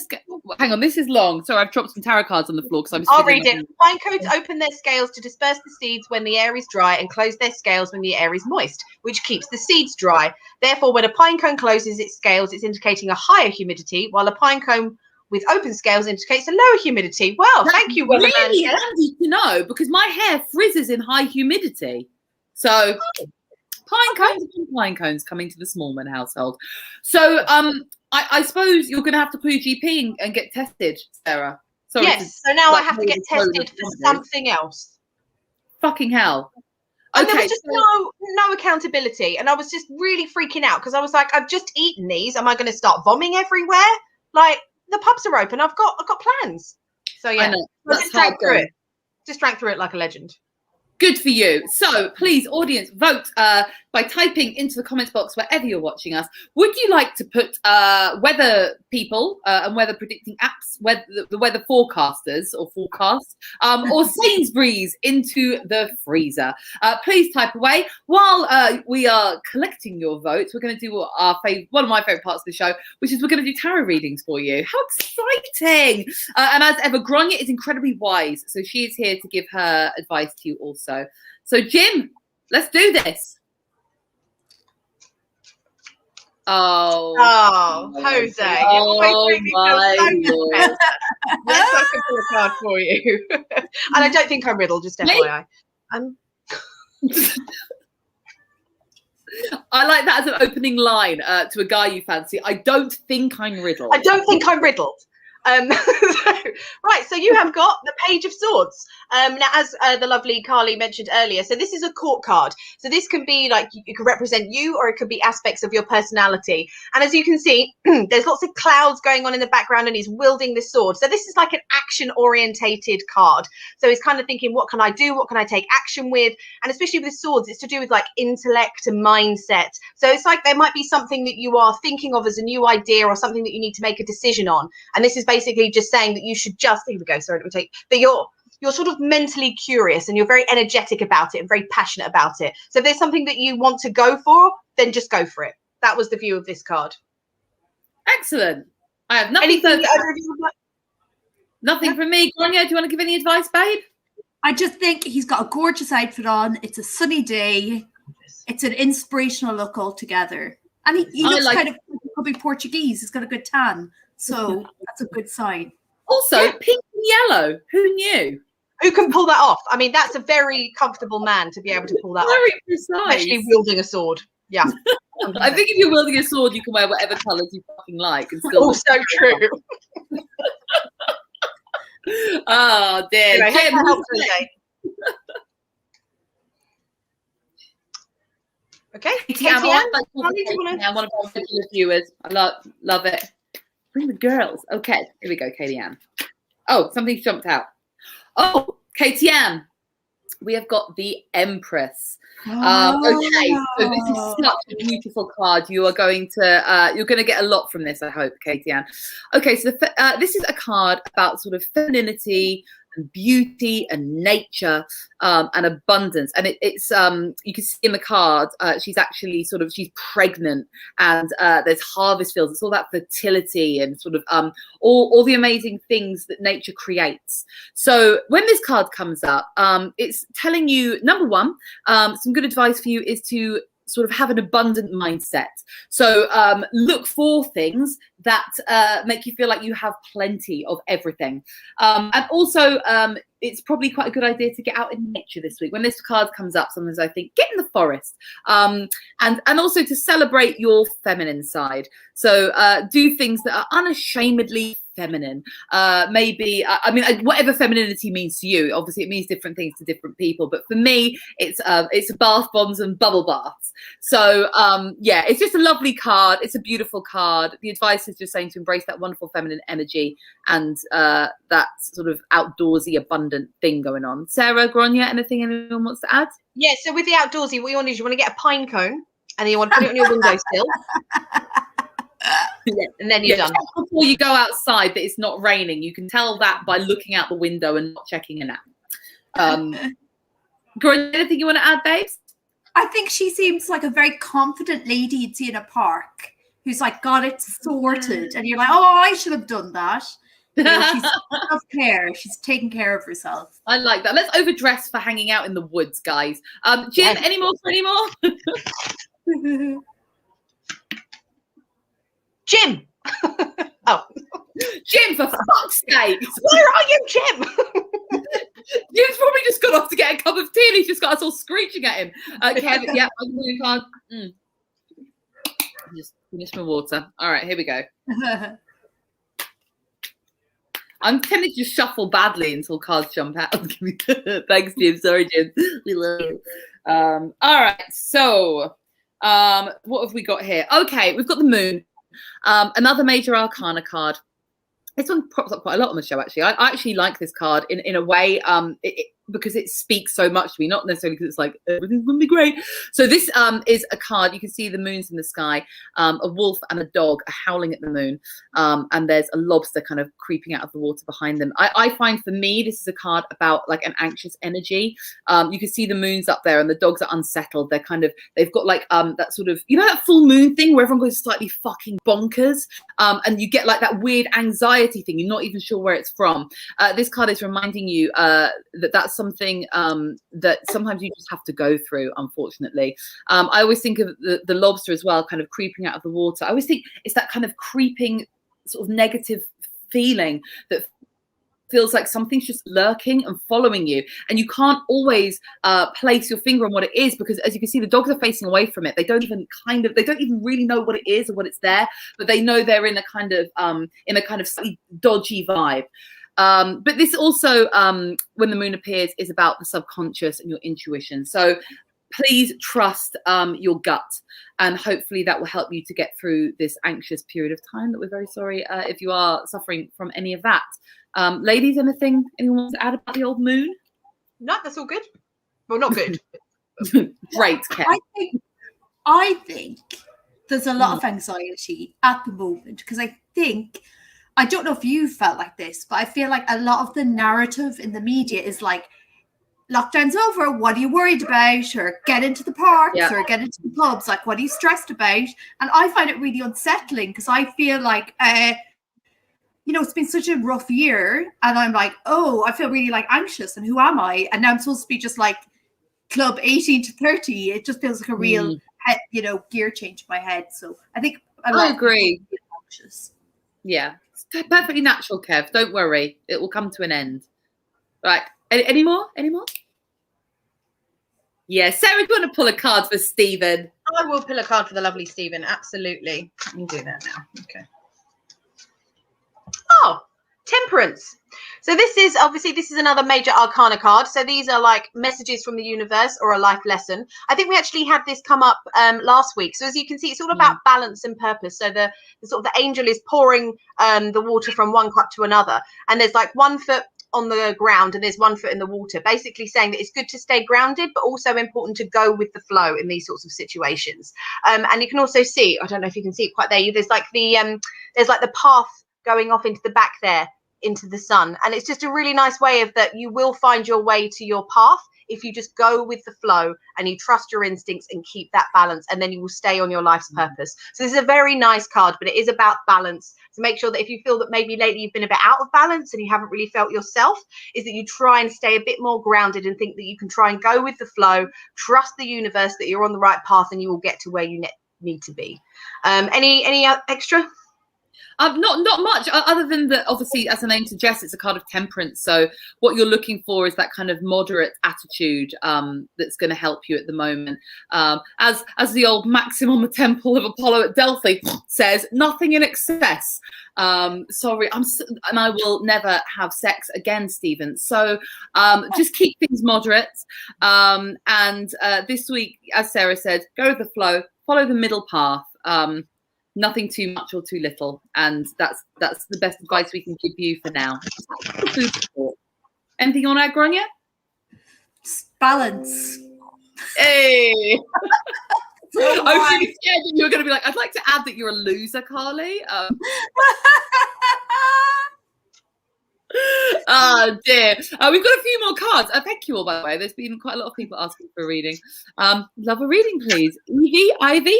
hang on, this is long. Sorry, I've dropped some tarot cards on the floor because I'll read it. Pine cones open their scales to disperse the seeds when the air is dry and close their scales when the air is moist, which keeps the seeds dry. Therefore, when a pine cone closes its scales, it's indicating a higher humidity, while a pine cone with open scales indicates a lower humidity. Well, thank you, really handy to know, because my hair frizzes in high humidity. So pine cones coming to the Smallman household. So I suppose you're going to have to put your GP and get tested, Sarah. Sorry, yes. So now I have to get tested for something else. Fucking hell. And there was just no accountability, and I was just really freaking out because I was like, I've just eaten these. Am I going to start vomiting everywhere? Like, the pubs are open. I've got plans. So yeah, I just drank through it. Just drank through it like a legend. Good for you. So please, audience, vote by typing into the comments box wherever you're watching us. Would you like to put weather people and weather predicting apps, the weather forecasters or forecast, or Sainsbury's into the freezer? Please type away. While we are collecting your votes, we're going to do one of my favourite parts of the show, which is we're going to do tarot readings for you. How exciting! And as ever, Grainne is incredibly wise, so she is here to give her advice to you also. So Jim, let's do this. Oh, Jose. Oh my Lord. Let's I can pull a card for you. And I don't think I'm riddled, just FYI. I like that as an opening line to a guy you fancy. I don't think I'm riddled. I don't think I'm riddled. Right, so you have got the Page of Swords. Now, as the lovely Carly mentioned earlier, so this is a court card. So this can be like, it could represent you, or it could be aspects of your personality. And as you can see, there's lots of clouds going on in the background, and he's wielding this sword. So this is like an action-orientated card. So he's kind of thinking, what can I do? What can I take action with? And especially with swords, it's to do with like intellect and mindset. So it's like there might be something that you are thinking of as a new idea, or something that you need to make a decision on. And this is basically just saying that you should just, here we go, sorry, we'll take, but you're sort of mentally curious, and you're very energetic about it and very passionate about it. So if there's something that you want to go for, then just go for it. That was the view of this card. Excellent. I have nothing nothing from me. Grainne, do you want to give any advice, babe? I just think he's got a gorgeous outfit on. It's a sunny day. It's an inspirational look altogether. And he looks kind of probably Portuguese. He's got a good tan. So that's a good sign. Also, pink and yellow. Who knew? Who can pull that off? I mean, that's a very comfortable man to be able to pull that off. Very precise. Especially wielding a sword. Yeah. I think if you're wielding a sword, you can wear whatever colours you fucking like. And still also true. Oh, dear. Anyway, Jim, okay. I'm one of our regular viewers. I love it. Bring the girls. Okay, here we go, Katie Ann. Oh, something's jumped out. Oh, Katie Ann. We have got the Empress. Okay, so this is such a beautiful card. You are going to get a lot from this, I hope, Katie Ann. Okay, so this is a card about sort of femininity and beauty and nature and abundance, and it's you can see in the card she's actually she's pregnant, and there's harvest fields. It's all that fertility and sort of all the amazing things that nature creates. So when this card comes up, it's telling you, number one, some good advice for you is to sort of have an abundant mindset. So look for things that make you feel like you have plenty of everything. And also, it's probably quite a good idea to get out in nature this week. When this card comes up, sometimes I think, get in the forest. And also to celebrate your feminine side. So do things that are unashamedly feminine. Maybe, I mean, whatever femininity means to you, obviously it means different things to different people. But for me, it's bath bombs and bubble baths. So yeah, it's just a lovely card. It's a beautiful card. The advice is just saying to embrace that wonderful feminine energy and that sort of outdoorsy, abundant thing going on. Sarah, Grainne, anything anyone wants to add? Yeah, so with the outdoorsy, what you want to do is you want to get a pine cone and then you want to put it on your windowsill. Yeah, and then you're done. Before you go outside that it's not raining, you can tell that by looking out the window and not checking an app. Grainne, anything you want to add, babes? I think she seems like a very confident lady you'd see in a park who's like got it sorted, and you're like, oh, I should have done that. You know, she's self-care. She's taking care of herself. I like that. Let's overdress for hanging out in the woods, guys. Jim, any more? Jim. Oh, Jim, for fuck's sake! Where are you, Jim? Jim's probably just gone off to get a cup of tea and he's just got us all screeching at him. Kev, yeah, I'm doing a card. Just finish my water. All right, here we go. I'm tempted to just shuffle badly until cards jump out. Thanks, Jim. Sorry, Jim. We love you. All right, so what have we got here? Okay, we've got the moon. Another major arcana card. This one pops up quite a lot on the show, actually. I actually like this card in a way because it speaks so much to me, not necessarily because it's like, everything's going to be great. So this is a card. You can see the moon's in the sky. A wolf and a dog are howling at the moon. And there's a lobster kind of creeping out of the water behind them. I find for me, this is a card about like an anxious energy. You can see the moon's up there and the dogs are unsettled. They're kind of, they've got like that sort of, you know, that full moon thing where everyone goes slightly fucking bonkers. And you get like that weird anxiety thing. You're not even sure where it's from. This card is reminding you that that's something that sometimes you just have to go through, unfortunately. I always think of the lobster as well, kind of creeping out of the water. I always think it's that kind of creeping sort of negative feeling that feels like something's just lurking and following you, and you can't always place your finger on what it is, because as you can see, the dogs are facing away from it. They don't even really know what it is or what it's there, but they know they're in a kind of slightly dodgy vibe. But this also, when the moon appears, is about the subconscious and your intuition. So please trust your gut, and hopefully that will help you to get through this anxious period of time that we're very sorry if you are suffering from any of that. Ladies, anything anyone wants to add about the old moon? No, that's all good. Well, not good. Great, Ken. I think there's a lot of anxiety at the moment, because I don't know if you felt like this, but I feel like a lot of the narrative in the media is like, lockdown's over, what are you worried about? Or get into the parks, or get into the pubs, like what are you stressed about? And I find it really unsettling, because I feel like you know, it's been such a rough year, and I'm like, oh, I feel really like anxious, and who am I? And now I'm supposed to be just like club 18 to 30. It just feels like a real you know, gear change in my head. So I think I agree. Anxious. Yeah, it's perfectly natural, Kev. Don't worry, it will come to an end. Right, any more? Yeah, Sarah, do you want to pull a card for Stephen? I will pull a card for the lovely Stephen, absolutely. Let me do that now. Okay. Oh, Temperance. So this is another major arcana card. So these are like messages from the universe or a life lesson. I think we actually had this come up last week. So as you can see, it's all about balance and purpose. So the sort of the angel is pouring the water from one cup to another, and there's like 1 foot on the ground and there's 1 foot in the water, basically saying that it's good to stay grounded, but also important to go with the flow in these sorts of situations. And you can also see, I don't know if you can see it quite there, there's like the path going off into the back there into the sun, and it's just a really nice way of that you will find your way to your path if you just go with the flow and you trust your instincts and keep that balance, and then you will stay on your life's purpose. So this is a very nice card, but it is about balance. So make sure that if you feel that maybe lately you've been a bit out of balance and you haven't really felt yourself, is that you try and stay a bit more grounded and think that you can try and go with the flow, trust the universe that you're on the right path, and you will get to where you need to be. Any extra? Not much, other than that. Obviously, as the name suggests, it's a card of temperance. So what you're looking for is that kind of moderate attitude that's going to help you at the moment. As the old maxim on the Temple of Apollo at Delphi says, nothing in excess. Sorry, and I will never have sex again, Stephen. So just keep things moderate. And this week, as Sarah said, go with the flow, follow the middle path. Nothing too much or too little, and that's the best advice we can give you for now. Anything you want to add, Grainne? Balance. Hey. I was really scared that you were going to be like, I'd like to add that you're a loser, Carly. Oh dear. We've got a few more cards. Thank you all, by the way. There's been quite a lot of people asking for a reading. Love a reading, please. Ivy.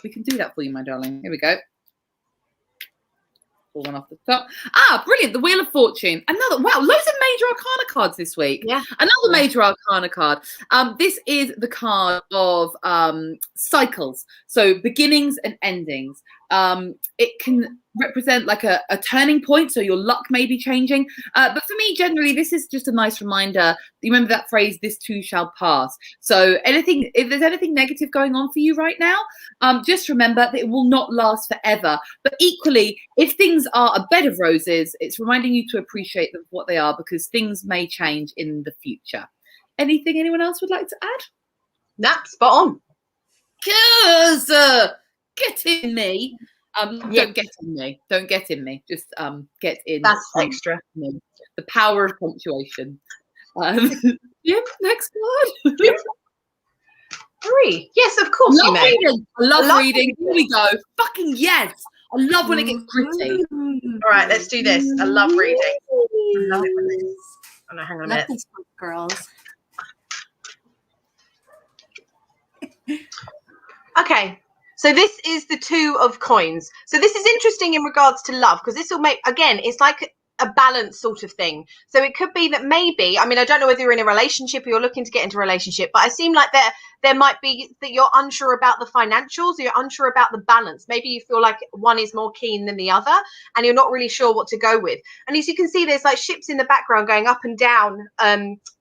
We can do that for you, my darling. Here we go. Pull one off the top. Brilliant. The Wheel of Fortune. Another, wow, loads of major arcana cards this week. Yeah. Another major arcana card. This is the card of cycles. So beginnings and endings. It can represent like a turning point, so your luck may be changing. But for me, generally, this is just a nice reminder. You remember that phrase, this too shall pass. So if there's anything negative going on for you right now, just remember that it will not last forever. But equally, if things are a bed of roses, it's reminding you to appreciate them for what they are, because things may change in the future. Anything anyone else would like to add? Nah, spot on. Cause get in me. Don't get in me. Don't get in me. Just get in. That's extra. Me. The power of punctuation. Yeah, next card. 3. Yes, of course you may. Reading. I love reading. Here we go. Fucking yes. I love when it gets gritty. All right, let's do this. I love reading. I love it when this. Oh no, hang on a minute. These girls. Okay. So this is the 2 of coins. So this is interesting in regards to love, because this will make, again, it's like a balance sort of thing. So it could be that maybe, I mean, I don't know whether you're in a relationship or you're looking to get into a relationship, but I seem like there might be that you're unsure about the financials, or you're unsure about the balance. Maybe you feel like one is more keen than the other, and you're not really sure what to go with. And as you can see, there's like ships in the background going up and down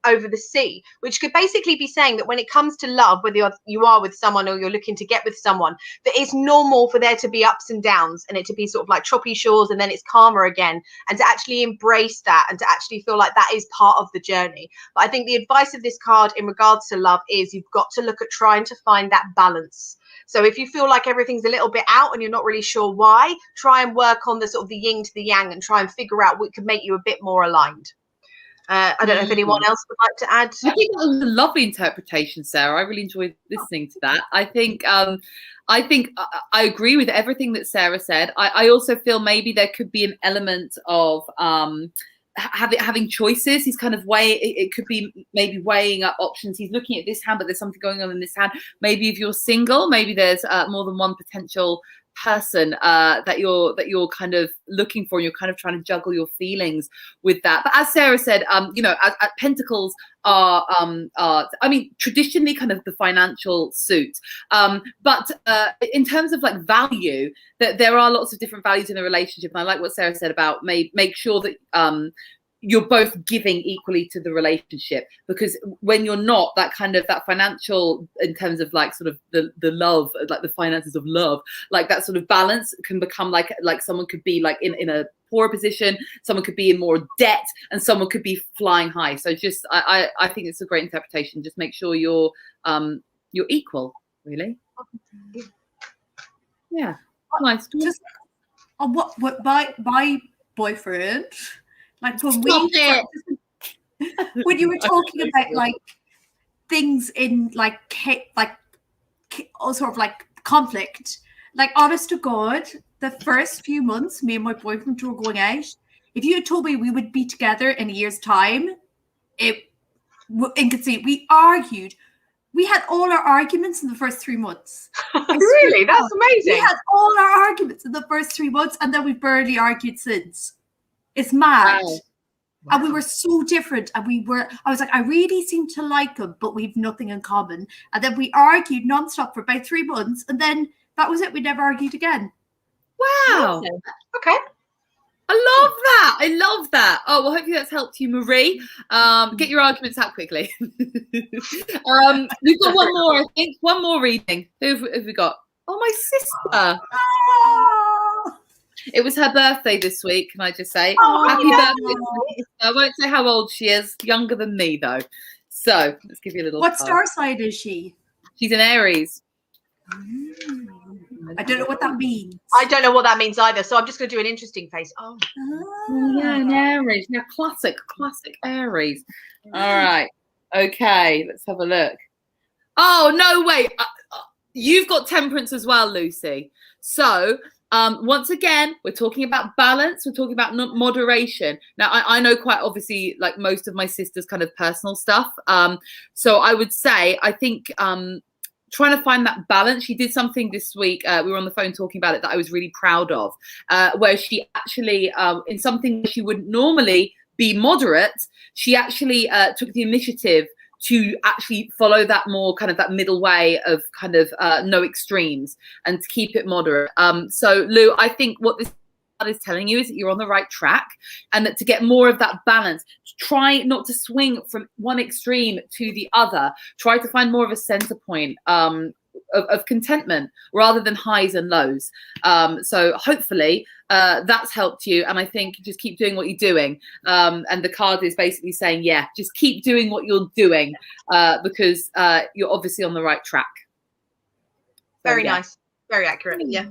over the sea, which could basically be saying that when it comes to love, whether you are with someone or you're looking to get with someone, that it's normal for there to be ups and downs, and it to be sort of like choppy shores, and then it's calmer again, and to actually embrace that, and to actually feel like that is part of the journey. But I think the advice of this card in regards to love is you've got to look at trying to find that balance. So if you feel like everything's a little bit out and you're not really sure why, try and work on the sort of the yin to the yang, and try and figure out what could make you a bit more aligned. I don't know if anyone else would like to add. I think that was a lovely interpretation, Sarah. I really enjoyed listening to that. I think I agree with everything that Sarah said. I also feel maybe there could be an element of having choices. He's kind of it could be maybe weighing up options. He's looking at this hand, but there's something going on in this hand. Maybe if you're single, maybe there's more than one potential person that you're kind of looking for, and you're kind of trying to juggle your feelings with that. But as Sarah said, as pentacles are I mean, traditionally kind of the financial suit, but in terms of like value, that there are lots of different values in a relationship. And I like what Sarah said about make sure that you're both giving equally to the relationship, because when you're not, that kind of that financial, in terms of like sort of the love, like the finances of love, like that sort of balance can become like someone could be like in a poorer position, someone could be in more debt, and someone could be flying high. So just I think it's a great interpretation. Just make sure you're equal, really. Yeah, nice. Just what my boyfriend. Like when when you were talking about like things in like sort of like conflict, like honest to God, the first few months me and my boyfriend were going out, if you had told me we would be together in a year's time, we argued. We had all our arguments in the first 3 months. Really? That's amazing. We had all our arguments in the first 3 months, and then we've barely argued since. It's mad. Wow. And we were so different. And I was like, I really seem to like him, but we've nothing in common. And then we argued nonstop for about 3 months. And then that was it. We never argued again. Wow. Okay. I love that. I love that. Oh, well, hopefully that's helped you, Marie. Get your arguments out quickly. We've got one more, I think. One more reading. Who have we got? Oh, my sister. Oh, It was her birthday this week, can I just say? Oh, Happy no. birthday to my sister. I won't say how old she is. Younger than me, though. So let's give you a little what card. star sign is she? She's an Aries. I don't know what that means. I don't know what that means either, so I'm just going to do an interesting face. Oh. Oh, yeah, an Aries. Yeah, classic Aries. All right. Okay, let's have a look. Oh, no, wait. You've got temperance as well, Lucy. So once again, we're talking about balance. We're talking about moderation. Now, I know quite obviously, like most of my sister's kind of personal stuff. So I would say, I think trying to find that balance. She did something this week. We were on the phone talking about it that I was really proud of, where she actually, in something she wouldn't normally be moderate, she actually took the initiative to actually follow that more kind of that middle way of kind of no extremes and to keep it moderate. So Lou, I think what this is telling you is that you're on the right track, and that to get more of that balance, try not to swing from one extreme to the other. Try to find more of a center point of contentment rather than highs and lows. So hopefully that's helped you, and I think just keep doing what you're doing. And the card is basically saying, yeah, just keep doing what you're doing because you're obviously on the right track. Very nice. Very accurate. Yeah.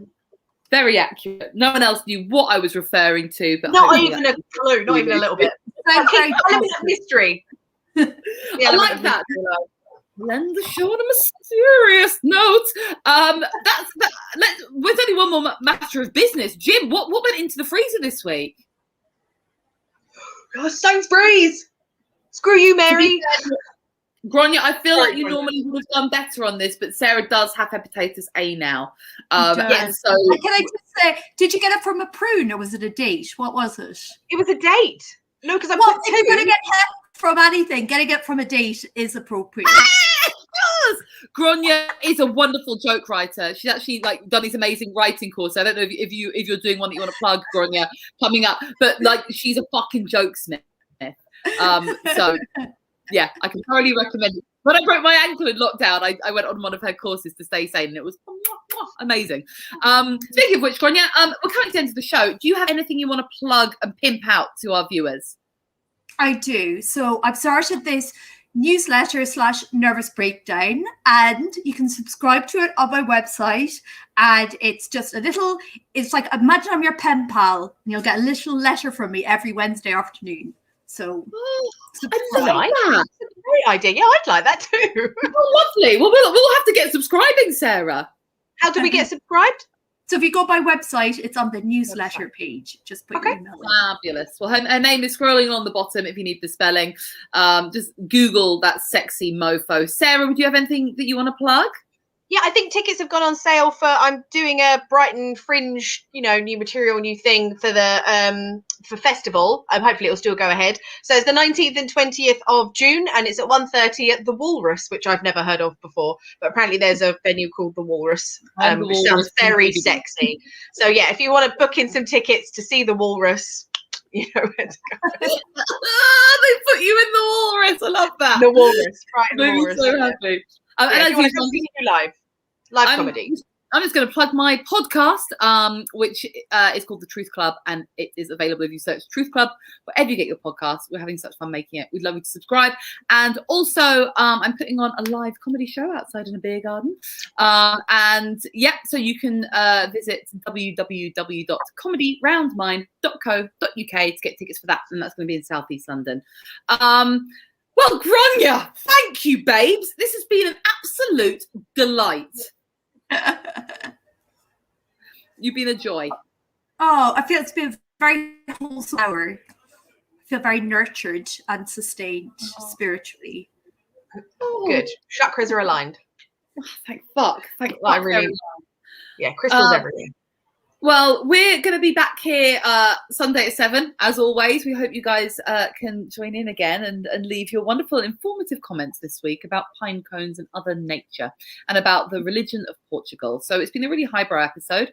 Very accurate. No one else knew what I was referring to, but Not even a clue, not even a little bit. Very Element of mystery. I like that. Lend the show on a mysterious note. There's only one more matter of business. Jim, what went into the freezer this week? Stone's Breeze. Screw you, Mary. Grainne, I feel like you normally would have done better on this, but Sarah does have hepatitis A now. Yes. So can I just say, did you get it from a prune or was it a date? What was it? It was a date. No, because Well, if you're going to get hep from anything, getting it from a date is appropriate. Grainne is a wonderful joke writer. She's actually like done these amazing writing courses. I don't know if you're doing one that you want to plug, Grainne, coming up, but like she's a fucking joke smith. So yeah, I can thoroughly recommend it. When I broke my ankle in lockdown, I went on one of her courses to stay sane, and it was amazing. Speaking of which, Grainne, we're coming to the end of the show. Do you have anything you want to plug and pimp out to our viewers? I do. So I've started this newsletter / nervous breakdown, and you can subscribe to it on my website. And it's just it's like, imagine I'm your pen pal and you'll get a little letter from me every Wednesday afternoon. So I like that. That's a great idea. Yeah, I'd like that too. Oh, lovely. Well, we'll have to get subscribing, Sarah. How do we get subscribed? So if you go by website, it's on the newsletter page. Just put your email in. Fabulous. Well, her name is scrolling on the bottom if you need the spelling. Just Google that sexy mofo. Sarah, would you have anything that you want to plug? Yeah, I think tickets have gone on sale for. I'm doing a Brighton Fringe, new material, new thing for the for festival. Hopefully it'll still go ahead. So it's the 19th and 20th of June, and it's at 1:30 at the Walrus, which I've never heard of before. But apparently there's a venue called the Walrus, which sounds very sexy. So yeah, if you want to book in some tickets to see the Walrus, you know where to go. They put you in the Walrus. I love that. The Walrus, Brighton Made me Walrus. so happy. Yeah, if you want to come see you live comedy. I'm just going to plug my podcast, which is called The Truth Club, and it is available if you search Truth Club wherever you get your podcasts. We're having such fun making it. We'd love you to subscribe. And also, I'm putting on a live comedy show outside in a beer garden. And yeah, so you can visit www.comedyroundmind.co.uk to get tickets for that, and that's going to be in South East London. Well, Grainne, thank you, babes. This has been an absolute delight. You've been a joy. Oh, I feel it's been a very wholesome hour. I feel very nurtured and sustained spiritually. Good. Chakras are aligned. Oh, thank fuck. Yeah, crystals everywhere. Well, we're going to be back here Sunday at 7, as always. We hope you guys can join in again and leave your wonderful, informative comments this week about pine cones and other nature and about the religion of Portugal. So it's been a really highbrow episode.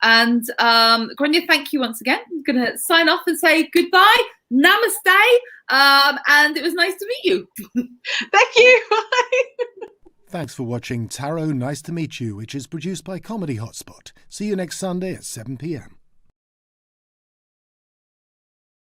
And Grainne, thank you once again. I'm going to sign off and say goodbye, namaste, and it was nice to meet you. Thank you. Thanks for watching Tarot Nice to Meet You, which is produced by Comedy Hotspot. See you next Sunday at 7 p.m.